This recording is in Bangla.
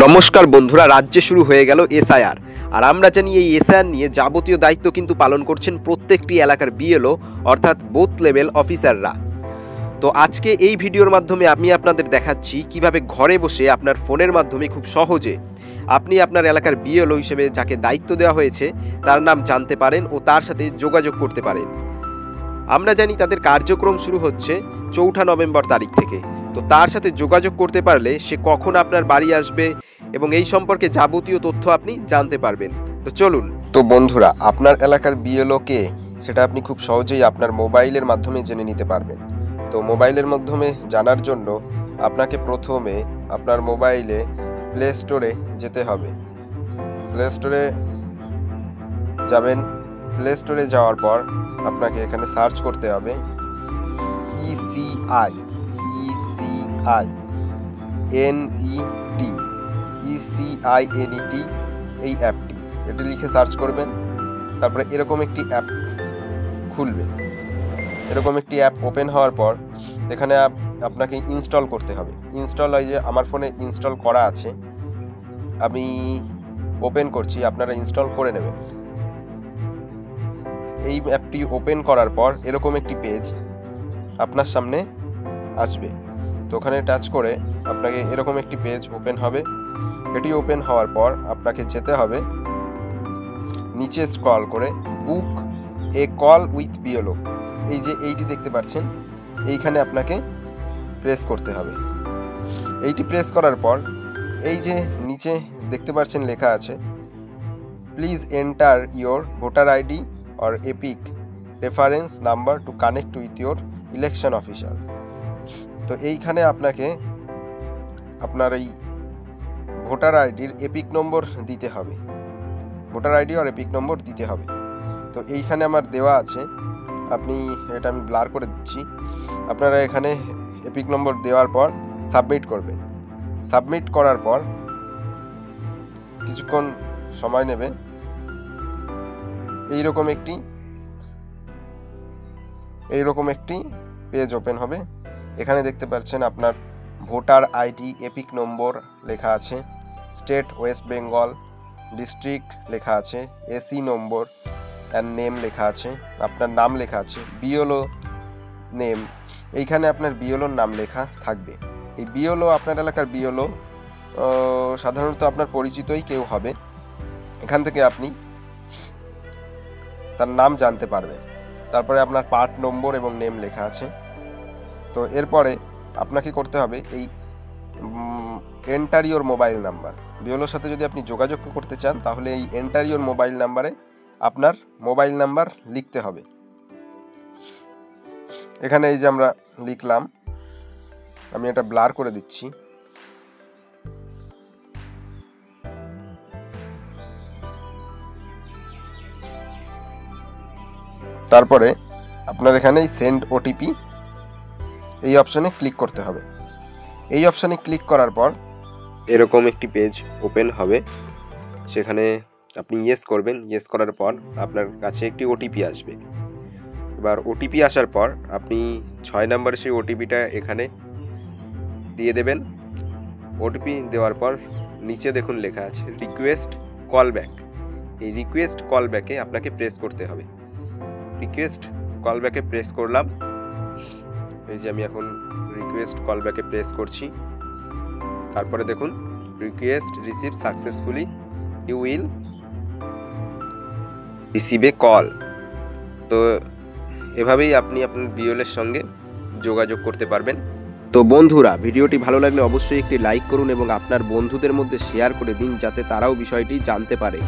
নমস্কার বন্ধুরা, রাজ্যে শুরু হয়ে গেল এসআইআর। আর আমরা জানি এই এসআইআর নিয়ে যাবতীয় দায়িত্ব কিন্তু পালন করছেন প্রত্যেকটি এলাকার বিএলও অর্থাৎ বুথ লেভেল অফিসাররা। তো আজকে এই ভিডিওর মাধ্যমে আমি আপনাদের দেখাচ্ছি কিভাবে ঘরে বসে আপনার ফোনের মাধ্যমে খুব সহজে আপনি আপনার এলাকার বিএলও হিসেবে যাকে দায়িত্ব দেওয়া হয়েছে তার নাম জানতে পারেন ও তার সাথে যোগাযোগ করতে পারেন। আমরা জানি তাদের কার্যক্রম শুরু হচ্ছে 4 নভেম্বর তারিখ থেকে। তো তার সাথে যোগাযোগ করতে পারলে সে কখন আপনার বাড়ি আসবে এবং এই সম্পর্কে যাবতীয় তথ্য আপনি জানতে পারবেন। তো চলুন। তো বন্ধুরা, আপনার এলাকার বিএলও কে সেটা আপনি খুব সহজেই আপনার মোবাইলের মাধ্যমে জেনে নিতে পারবেন। তো মোবাইলের মাধ্যমে জানার জন্য আপনাকে প্রথমে আপনার মোবাইলে প্লে স্টোরে যেতে হবে। প্লে স্টোরে যাবেন। প্লে স্টোরে যাওয়ার পর আপনাকে এখানে সার্চ করতে হবে ECI এই অ্যাপটি। এটি লিখে সার্চ করবেন। তারপরে এরকম একটি অ্যাপ খুলবে। এরকম একটি অ্যাপ ওপেন হওয়ার পর এখানে আপনাকে ইনস্টল করতে হবে। ইনস্টল হয় যে আমার ফোনে ইনস্টল করা আছে, আমি ওপেন করছি, আপনারা ইনস্টল করে নেবেন। এই অ্যাপটি ওপেন করার পর এরকম একটি পেজ আপনার সামনে আসবে। তো ওখানে টাচ করে আপনাকে এরকম একটি পেজ ওপেন হবে। এটি ওপেন হওয়ার পর আপনাকে যেতে হবে নিচে স্ক্রল করে বুক এ কল উইথ বিএলও, এই যে এইটি দেখতে পাচ্ছেন, এইখানে আপনাকে প্রেস করতে হবে। এইটি প্রেস করার পর এই যে নিচে দেখতে পাচ্ছেন লেখা আছে please enter your voter ID or epic reference number to connect with your election officer. তো এইখানে আপনাকে আপনার এই ভোটার আইডির এপিক নম্বর দিতে হবে। ভোটার আইডি আর এপিক নম্বর দিতে হবে। তো এইখানে আমার দেওয়া আছে, আপনি এটা আমি ব্লার করে দিচ্ছি। আপনারা এখানে এপিক নম্বর দেওয়ার পর সাবমিট করবেন। সাবমিট করার পর কিছুক্ষণ সময় নেবে। এইরকম একটি পেজ ওপেন হবে। এখানে দেখতে পাচ্ছেন আপনার ভোটার আইডি, এপিক নম্বর লেখা আছে, স্টেট ওয়েস্ট বেঙ্গল, ডিস্ট্রিক্ট লেখা আছে, এসি নম্বর অ্যান্ড নেম লেখা আছে, আপনার নাম লেখা আছে, বিএলও নেম। এইখানে আপনার বিএলওর নাম লেখা থাকবে। এই বিএলও আপনার এলাকার বিএলও সাধারণত আপনার পরিচিতই কেউ হবে। এখান থেকে আপনি তার নাম জানতে পারবেন। তারপরে আপনার পার্ট নম্বর এবং নেম লেখা আছে। তো এরপরে আপনাকে করতে হবে এই এন্টার ইয়োর মোবাইল নাম্বার। বিএলওর সাথে যদি আপনি যোগাযোগ করতে চান তাহলে এই এন্টার ইয়োর মোবাইল নাম্বারে আপনার মোবাইল নাম্বার লিখতে হবে। এখানে এই যে আমরা লিখলাম, আমি এটা ব্লার করে দিচ্ছি। তারপরে আপনার এখানে সেন্ড ওটিপি এই অপশানে ক্লিক করতে হবে। এই অপশানে ক্লিক করার পর এরকম একটি পেজ ওপেন হবে। সেখানে আপনি ইয়েস করবেন। ইয়েস করার পর আপনার কাছে একটি ওটিপি আসবে। এবার ওটিপি আসার পর আপনি 6 নম্বরে সেই ওটিপিটা এখানে দিয়ে দেবেন। ওটিপি দেওয়ার পর নিচে দেখুন লেখা আছে রিকোয়েস্ট কল ব্যাক। এই রিকোয়েস্ট কল ব্যাকে আপনাকে প্রেস করতে হবে। রিকোয়েস্ট কল ব্যাকে প্রেস করলাম। এই যে আমি এখন রিকোয়েস্ট কল ব্যাকে প্রেস করছি। তারপরে দেখুন request receive successfully, you will receive a call. তো এভাবেই আপনি আপনার বিএলওর সঙ্গে যোগাযোগ করতে পারবেন। তো বন্ধুরা, ভিডিওটি ভালো লাগলে অবশ্যই একটি লাইক করুন এবং আপনার বন্ধুদের মধ্যে শেয়ার করে দিন যাতে তারাও বিষয়টি জানতে পারে।